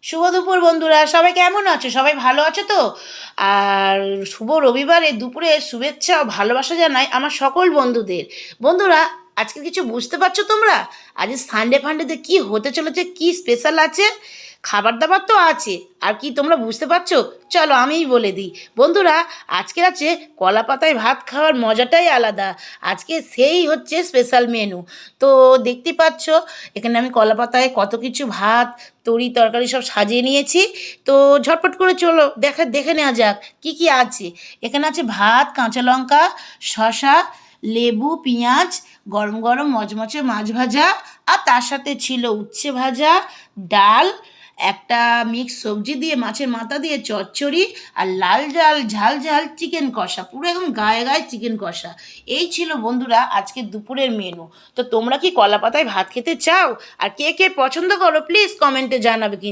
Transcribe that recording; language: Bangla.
শুভ দুপুর বন্ধুরা, সবাই কেমন আছো? সবাই ভালো আছো তো? আর শুভ রবিবারে দুপুরে শুভেচ্ছা ও ভালোবাসা জানাই আমার সকল বন্ধুদের। বন্ধুরা, আজকে কিছু বুঝতে পারছো তোমরা? আজ সানডে ফান্ডেতে কি হতে চলেছে, কি স্পেশাল আছে? খাবার দাবার তো আছে, আর কি তোমরা বুঝতে পারছো? চলো আমিই বলে দিই। বন্ধুরা, আজকে আছে কলা পাতায় ভাত খাওয়ার মজাটাই আলাদা। আজকে সেই হচ্ছে স্পেশাল মেনু। তো দেখতে পাচ্ছ, এখানে আমি কলা পাতায় কত কিছু ভাত, তরি তরকারি সব সাজিয়ে নিয়েছি। তো ঝটপট করে চলো দেখে নেওয়া যাক কি কি আছে। এখানে আছে ভাত, কাঁচা লঙ্কা, শসা, লেবু, পেঁয়াজ, গরম গরম মচমচে মাছ ভাজা, আর তার সাথে ছিল উচ্ছে ভাজা, ডাল, একটা মিক্স সবজি দিয়ে মাছের মাথা দিয়ে চচ্চড়ি, আর লাল ঝাল ঝাল ঝাল চিকেন কষা, পুরো একদম গায়ে গায়ে চিকেন কষা। এই ছিল বন্ধুরা আজকে দুপুরের মেনু। তো তোমরা কি কলা পাতায় ভাত খেতে চাও? আর কে কে পছন্দ করো প্লিজ কমেন্টে জানাবে।